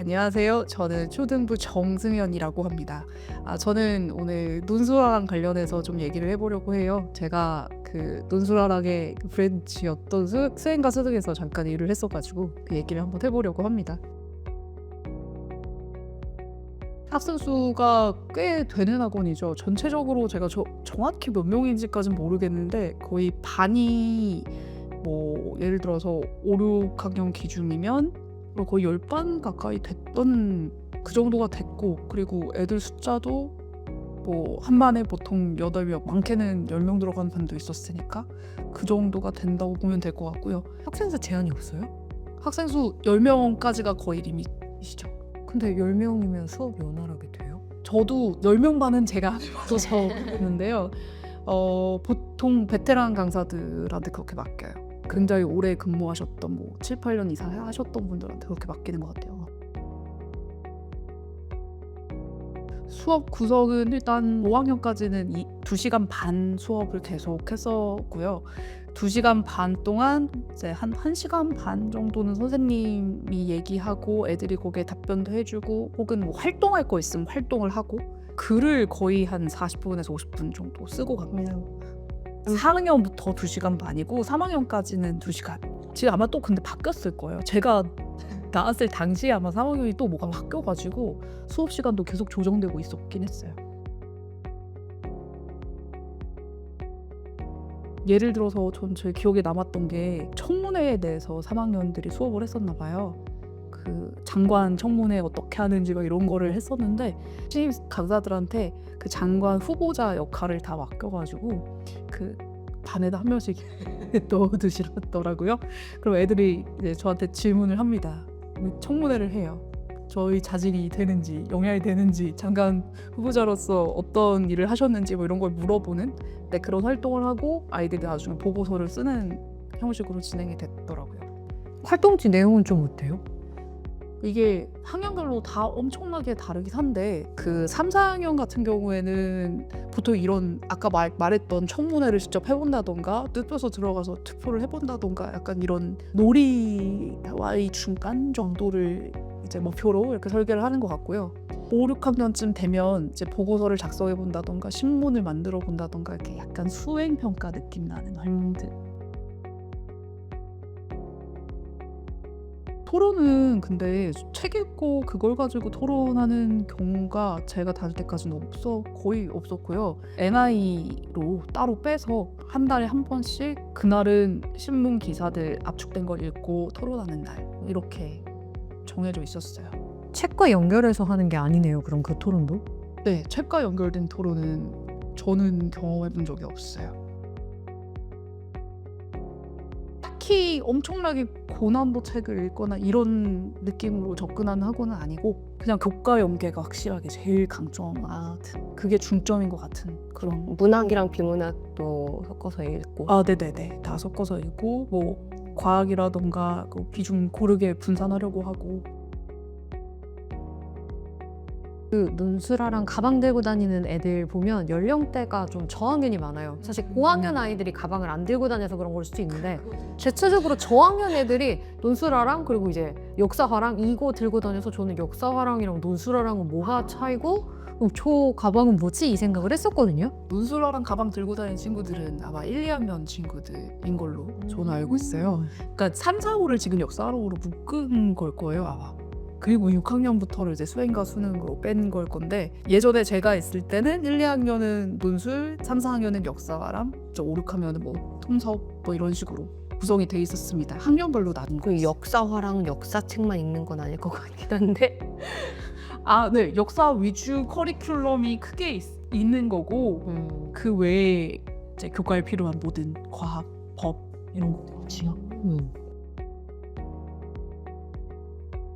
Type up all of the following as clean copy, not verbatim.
안녕하세요. 저는 초등부 정승현이라고 합니다. 저는 오늘 논술아랑 관련해서 좀 얘기를 해보려고 해요. 제가 그 논술아랑의 브랜치였던 수행과 소득에서 잠깐 일을 했어가지고 그 얘기를 한번 해보려고 합니다. 학생 수가 꽤 되는 학원이죠. 전체적으로 제가 정확히 몇 명인지까지는 모르겠는데 거의 반이 뭐 예를 들어서 5, 6학년 기준이면 거의 10반 가까이 됐던 그 정도가 됐고, 그리고 애들 숫자도 뭐 한 반에 보통 8명, 많게는 10명 들어가는 반도 있었으니까 그 정도가 된다고 보면 될 것 같고요. 학생수 제한이 없어요? 학생 수 10명까지가 거의 리밋이시죠. 근데 10명이면 수업이 원활하게 돼요? 저도 10명 반은 제가 해봐서 했는데요. 보통 베테랑 강사들한테 그렇게 맡겨요. 굉장히 오래 근무하셨던 뭐 7, 8년 이상 하셨던 분들한테 그렇게 맡기는 것 같아요. 수업 구성은 일단 5학년까지는 2시간 반 수업을 계속 했었고요. 2시간 반 동안 이제 한 1시간 반 정도는 선생님이 얘기하고 애들이 거기에 답변도 해주고, 혹은 뭐 활동할 거 있으면 활동을 하고, 글을 거의 한 40분에서 50분 정도 쓰고 갑니다. 4학년부터 2시간 반이고 3학년까지는 2시간. 지금 아마 또 근데 바뀌었을 거예요. 제가 나왔을 당시에 아마 3학년이 또 뭐가 바뀌어가지고 수업 시간도 계속 조정되고 있었긴 했어요. 예를 들어서 전 제 기억에 남았던 게 청문회에 대해서 3학년들이 수업을 했었나 봐요. 그 장관 청문회 어떻게 하는지 막 이런 거를 했었는데, 신입 강사들한테 그 장관 후보자 역할을 다 맡겨가지고 그 반에다 한 명씩 넣어두시더라고요. 그럼 애들이 이제 저한테 질문을 합니다. 청문회를 해요. 저희 자질이 되는지, 영향이 되는지, 장관 후보자로서 어떤 일을 하셨는지 뭐 이런 걸 물어보는, 네, 그런 활동을 하고 아이들이 나중에 보고서를 쓰는 형식으로 진행이 됐더라고요. 활동지 내용은 좀 어때요? 이게 학년별로 다 엄청나게 다르긴 한데, 그 3, 4학년 같은 경우에는 보통 이런 아까 말했던 청문회를 직접 해본다던가 뜻줘서 들어가서 투표를 해본다던가 약간 이런 놀이와의 중간 정도를 이제 목표로 이렇게 설계를 하는 것 같고요. 5, 6학년쯤 되면 이제 보고서를 작성해 본다던가 신문을 만들어 본다던가 이렇게 약간 수행평가 느낌 나는 활동들. 토론은 근데 책 읽고 그걸 가지고 토론하는 경우가 제가 다닐 때까지는 거의 없었고요. NI로 따로 빼서 한 달에 한 번씩 그날은 신문 기사들 압축된 걸 읽고 토론하는 날, 이렇게 정해져 있었어요. 책과 연결해서 하는 게 아니네요. 그럼 그 토론도? 네, 책과 연결된 토론은 저는 경험해 본 적이 없어요. 딱히 엄청나게 고난도 책을 읽거나 이런 느낌으로 접근하는 학원은 아니고, 그냥 교과 연계가 확실하게 제일 그게 중점인 것 같은 그런. 문학이랑 비문학도 섞어서 읽고. 네네네, 다 섞어서 읽고, 뭐 과학이라던가 그 비중 고르게 분산하려고 하고. 그 논술아랑 가방 들고 다니는 애들 보면 연령대가 좀 저학년이 많아요. 사실 고학년 아이들이 가방을 안 들고 다녀서 그런 걸 수도 있는데, 대체적으로 저학년 애들이 논술아랑 그리고 이제 역사화랑 이거 들고 다녀서 저는 역사화랑이랑 논술아랑은 뭐가 차이고 저 가방은 뭐지? 이 생각을 했었거든요. 논술아랑 가방 들고 다니는 친구들은 아마 1, 2학년 친구들인 걸로 저는 알고 있어요. 그러니까 3, 4, 5를 지금 역사학으로 묶은 걸 거예요, 아마. 그리고 6학년부터를 이제 수행과 수능으로 뺀 걸 건데, 예전에 제가 있을 때는 1, 2학년은 논술, 3, 4학년은 역사과랑 5, 6학년은 뭐 통섭 뭐 이런 식으로 구성이 돼 있었습니다. 학년별로 나눈 거. 그 역사화랑 역사책만 읽는 건 아닐 것 같긴 한데. 네, 역사 위주 커리큘럼이 크게 있는 거고, 그 외에 이제 교과에 필요한 모든 과학, 법 이런 것들이요.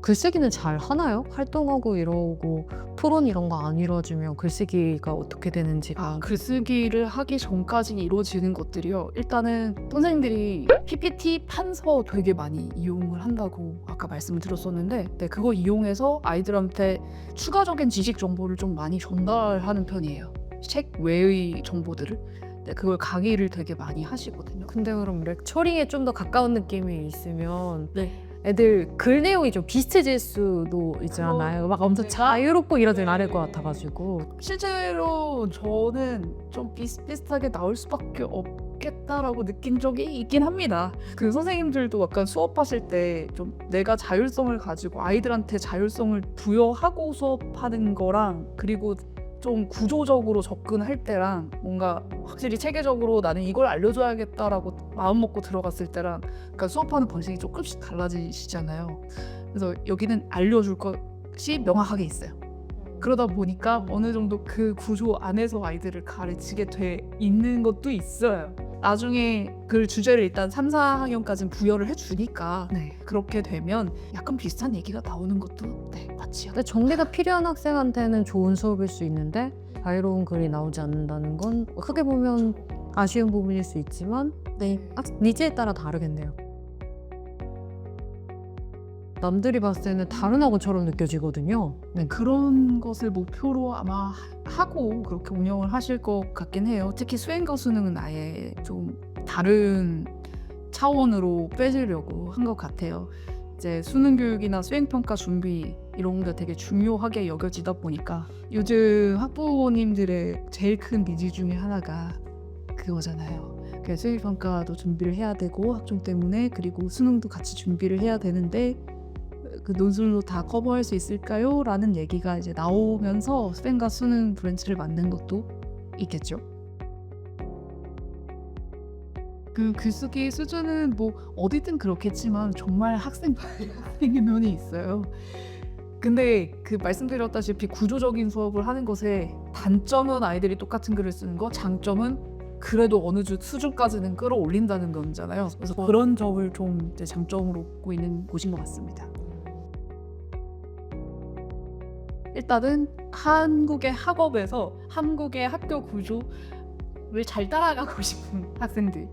글쓰기는 잘 하나요? 활동하고 이러고 토론 이런 거 안 이루어지면 글쓰기가 어떻게 되는지. 글쓰기를 하기 전까지 이루어지는 것들이요. 일단은 선생님들이 PPT 판서 되게 많이 이용을 한다고 아까 말씀을 드렸었는데, 네, 그거 이용해서 아이들한테 추가적인 지식 정보를 좀 많이 전달하는 편이에요. 책 외의 정보들을. 네, 그걸 강의를 되게 많이 하시거든요. 근데 그럼 렉처링에 좀 더 가까운 느낌이 있으면 네. 애들 글 내용이 좀 비슷해질 수도 있잖아요. 막 엄청 자유롭고 이러진 않을 것 같아가지고. 실제로 저는 좀 비슷비슷하게 나올 수밖에 없겠다라고 느낀 적이 있긴 합니다. 그 선생님들도 약간 수업하실 때 좀 내가 자율성을 가지고 아이들한테 자율성을 부여하고 수업하는 거랑 그리고 좀 구조적으로 접근할 때랑 뭔가 확실히 체계적으로 나는 이걸 알려줘야겠다라고 마음 먹고 들어갔을 때랑 그러니까 수업하는 방식이 조금씩 달라지시잖아요. 그래서 여기는 알려줄 것이 명확하게 있어요. 그러다 보니까 어느 정도 그 구조 안에서 아이들을 가르치게 돼 있는 것도 있어요. 나중에 그 주제를 일단 3, 4학년까지는 부여를 해주니까 네. 그렇게 되면 약간 비슷한 얘기가 나오는 것도 네, 맞지요. 근데 정리가 필요한 학생한테는 좋은 수업일 수 있는데 자유로운 글이 나오지 않는다는 건 크게 보면 아쉬운 부분일 수 있지만 니즈에 따라 다르겠네요. 남들이 봤을 때는 다른 학원처럼 느껴지거든요. 네. 그런 것을 목표로 아마 하고 그렇게 운영을 하실 것 같긴 해요. 특히 수행과 수능은 아예 좀 다른 차원으로 빼주려고 한 것 같아요. 이제 수능 교육이나 수행 평가 준비 이런 게 되게 중요하게 여겨지다 보니까 요즘 학부모님들의 제일 큰 니즈 중에 하나가 그거잖아요. 수행 평가도 준비를 해야 되고 학종 때문에 그리고 수능도 같이 준비를 해야 되는데 그 논술로 다 커버할 수 있을까요? 라는 얘기가 이제 나오면서 수행과 수능 브랜치를 만든 것도 있겠죠. 그 글쓰기 수준은 뭐 어디든 그렇겠지만 정말 학생의 면이 있어요. 근데 그 말씀드렸다시피 구조적인 수업을 하는 것의 단점은 아이들이 똑같은 글을 쓰는 거, 장점은 그래도 어느 수준까지는 끌어올린다는 거잖아요. 그래서 그런 점을 좀 이제 장점으로 보고 있는 곳인 것 같습니다. 일단은 한국의 학업에서 한국의 학교 구조를 잘 따라가고 싶은 학생들.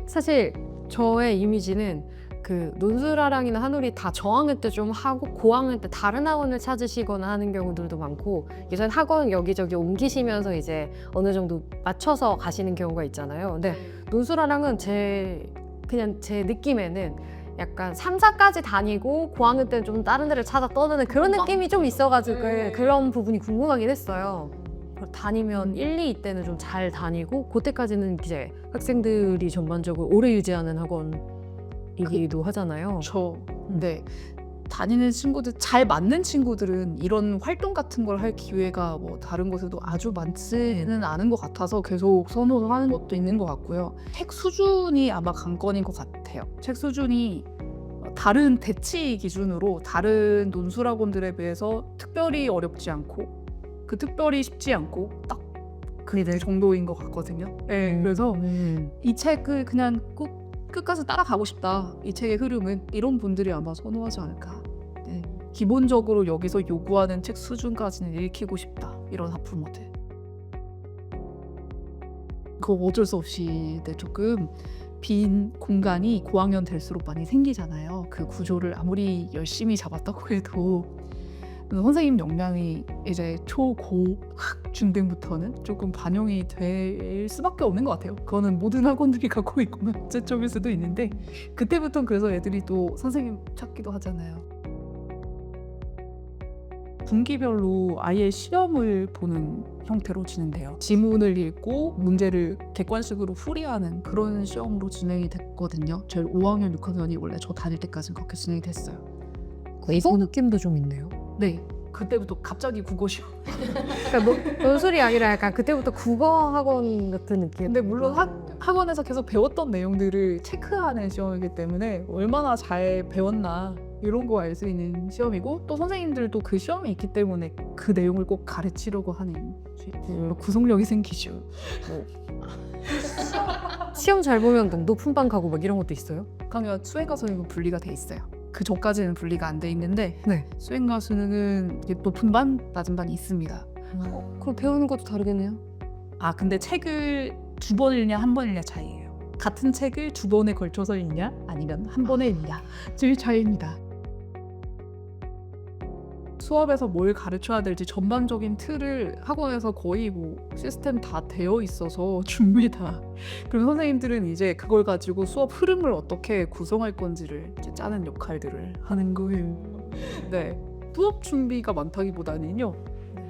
사실 저의 이미지는 그 논술아랑이나 한울이 다 저학년 때 좀 하고 고학년 때 다른 학원을 찾으시거나 하는 경우들도 많고 예전 학원 여기저기 옮기시면서 이제 어느 정도 맞춰서 가시는 경우가 있잖아요. 근데 논술아랑은 그냥 제 느낌에는 약간 3, 4까지 다니고 고학년 때는 좀 다른 데를 찾아 떠드는 그런 느낌이 좀 있어가지고 그런 부분이 궁금하긴 했어요. 다니면 1, 2 때는 좀 잘 다니고 그때까지는 이제 학생들이 전반적으로 오래 유지하는 학원이기도 하잖아요. 네. 다니는 친구들, 잘 맞는 친구들은 이런 활동 같은 걸 할 기회가 뭐 다른 곳에도 아주 많지는 않은 것 같아서 계속 선호를 하는 것도 있는 것 같고요. 책 수준이 아마 관건인 것 같아요. 책 수준이 다른 대치 기준으로 다른 논술학원들에 비해서 특별히 어렵지 않고 그 특별히 쉽지 않고 딱 그 정도인 것 같거든요. 네, 그래서 이 책을 그냥 꼭 끝까지 따라가고 싶다. 이 책의 흐름은 이런 분들이 아마 선호하지 않을까. 네. 기본적으로 여기서 요구하는 책 수준까지는 읽히고 싶다. 이런 학부모들. 그거 어쩔 수 없이 조금 빈 공간이 고학년 될수록 많이 생기잖아요. 그 구조를 아무리 열심히 잡았다고 해도 선생님 역량이 이제 초, 고, 학, 중등부터는 조금 반영이 될 수밖에 없는 것 같아요. 그거는 모든 학원들이 갖고 있거나 제점일 수도 있는데 그때부터는 그래서 애들이 또 선생님 찾기도 하잖아요. 분기별로 아예 시험을 보는 형태로 진행돼요. 지문을 읽고 문제를 객관식으로 풀이하는 그런 시험으로 진행이 됐거든요. 저희 5학년, 6학년이 원래 저 다닐 때까지는 그렇게 진행이 됐어요. 이거 느낌도 좀 있네요. 네. 그때부터 갑자기 국어 시험. 그러니까 논술이 아니라 약간 그때부터 국어 학원 같은 느낌. 근데 물론 학원에서 계속 배웠던 내용들을 체크하는 시험이기 때문에 얼마나 잘 배웠나 이런 거 알 수 있는 시험이고 또 선생님들도 그 시험이 있기 때문에 그 내용을 꼭 가르치려고 하는 구속력이 생기죠. 시험 잘 보면 높은 반 가고 막 이런 것도 있어요? 강연 수행과 수능은 분리가 돼 있어요. 그 전까지는 분리가 안 돼 있는데 네. 수행과 수능은 높은 반, 낮은 반이 있습니다. 그럼 배우는 것도 다르겠네요. 근데 책을 2번 읽냐 1번 읽냐 차이예요. 같은 책을 2번에 걸쳐서 읽냐 아니면 한 번에 읽냐 제일 차이입니다. 수업에서 뭘 가르쳐야 될지 전반적인 틀을 학원에서 거의 뭐 시스템 다 되어 있어서 준비 다. 그럼 선생님들은 이제 그걸 가지고 수업 흐름을 어떻게 구성할 건지를 이제 짜는 역할들을 하는 거예요. 네, 수업 준비가 많다기보다는요.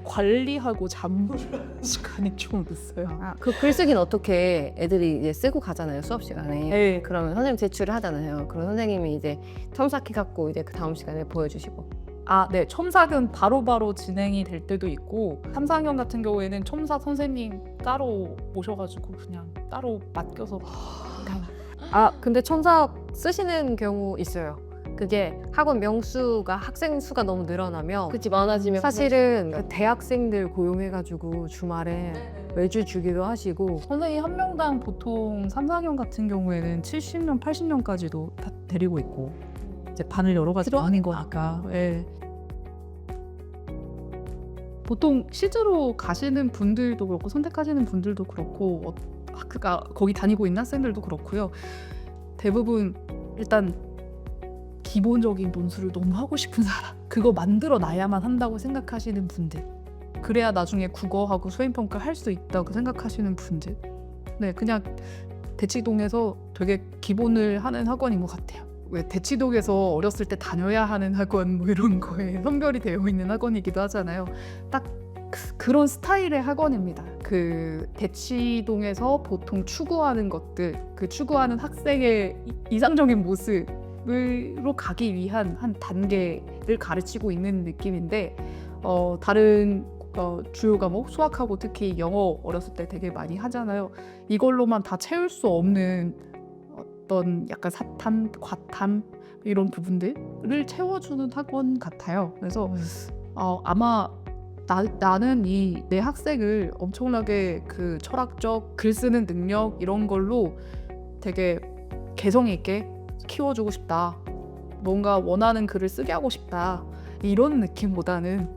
관리하고 잠부를 하는 시간이 좀 있어요. 아, 그 글쓰기는 어떻게 애들이 이제 쓰고 가잖아요, 수업 시간에. 네, 그러면 선생님 제출을 하잖아요. 그럼 선생님이 이제 첨삭해 갖고 이제 그 다음 시간에 보여주시고. 네, 첨삭은 바로바로 진행이 될 때도 있고 3, 4학년 같은 경우에는 첨삭 선생님 따로 모셔가지고 그냥 따로 맡겨서 근데 첨삭 쓰시는 경우 있어요. 그게 학원 명수가 학생 수가 너무 늘어나면 그치, 많아지면 사실은 그 대학생들 고용해가지고 주말에 외주 주기도 하시고 선생님 한 명당 보통 3, 4학년 같은 경우에는 70명, 80명까지도 다 데리고 있고 이제 반을 여러 가지 나뉘는 거니까. 예. 보통 실제로 가시는 분들도 그렇고 선택하시는 분들도 그렇고 학교가 거기 다니고 있는 학생들도 그렇고요. 대부분 일단 기본적인 논술을 너무 하고 싶은 사람, 그거 만들어 놔야만 한다고 생각하시는 분들, 그래야 나중에 국어하고 수행평가 할 수 있다고 생각하시는 분들, 네, 그냥 대치동에서 되게 기본을 하는 학원인 것 같아요. 왜 대치동에서 어렸을 때 다녀야 하는 학원 뭐 이런 거에 선별이 되어 있는 학원이기도 하잖아요. 딱 그런 스타일의 학원입니다. 그 대치동에서 보통 추구하는 것들, 그 추구하는 학생의 이상적인 모습으로 가기 위한 한 단계를 가르치고 있는 느낌인데 다른 주요 과목, 수학하고 특히 영어 어렸을 때 되게 많이 하잖아요. 이걸로만 다 채울 수 없는 어떤 약간 사탐, 과탐 이런 부분들을 채워주는 학원 같아요. 그래서 아마 나는 이 내 학생을 엄청나게 그 철학적 글 쓰는 능력 이런 걸로 되게 개성 있게 키워주고 싶다. 뭔가 원하는 글을 쓰게 하고 싶다. 이런 느낌보다는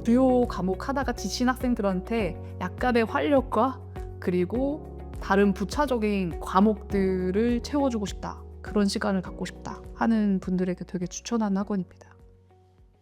주요 과목 하다가 지친 학생들한테 약간의 활력과 그리고 다른 부차적인 과목들을 채워주고 싶다. 그런 시간을 갖고 싶다 하는 분들에게 되게 추천하는 학원입니다.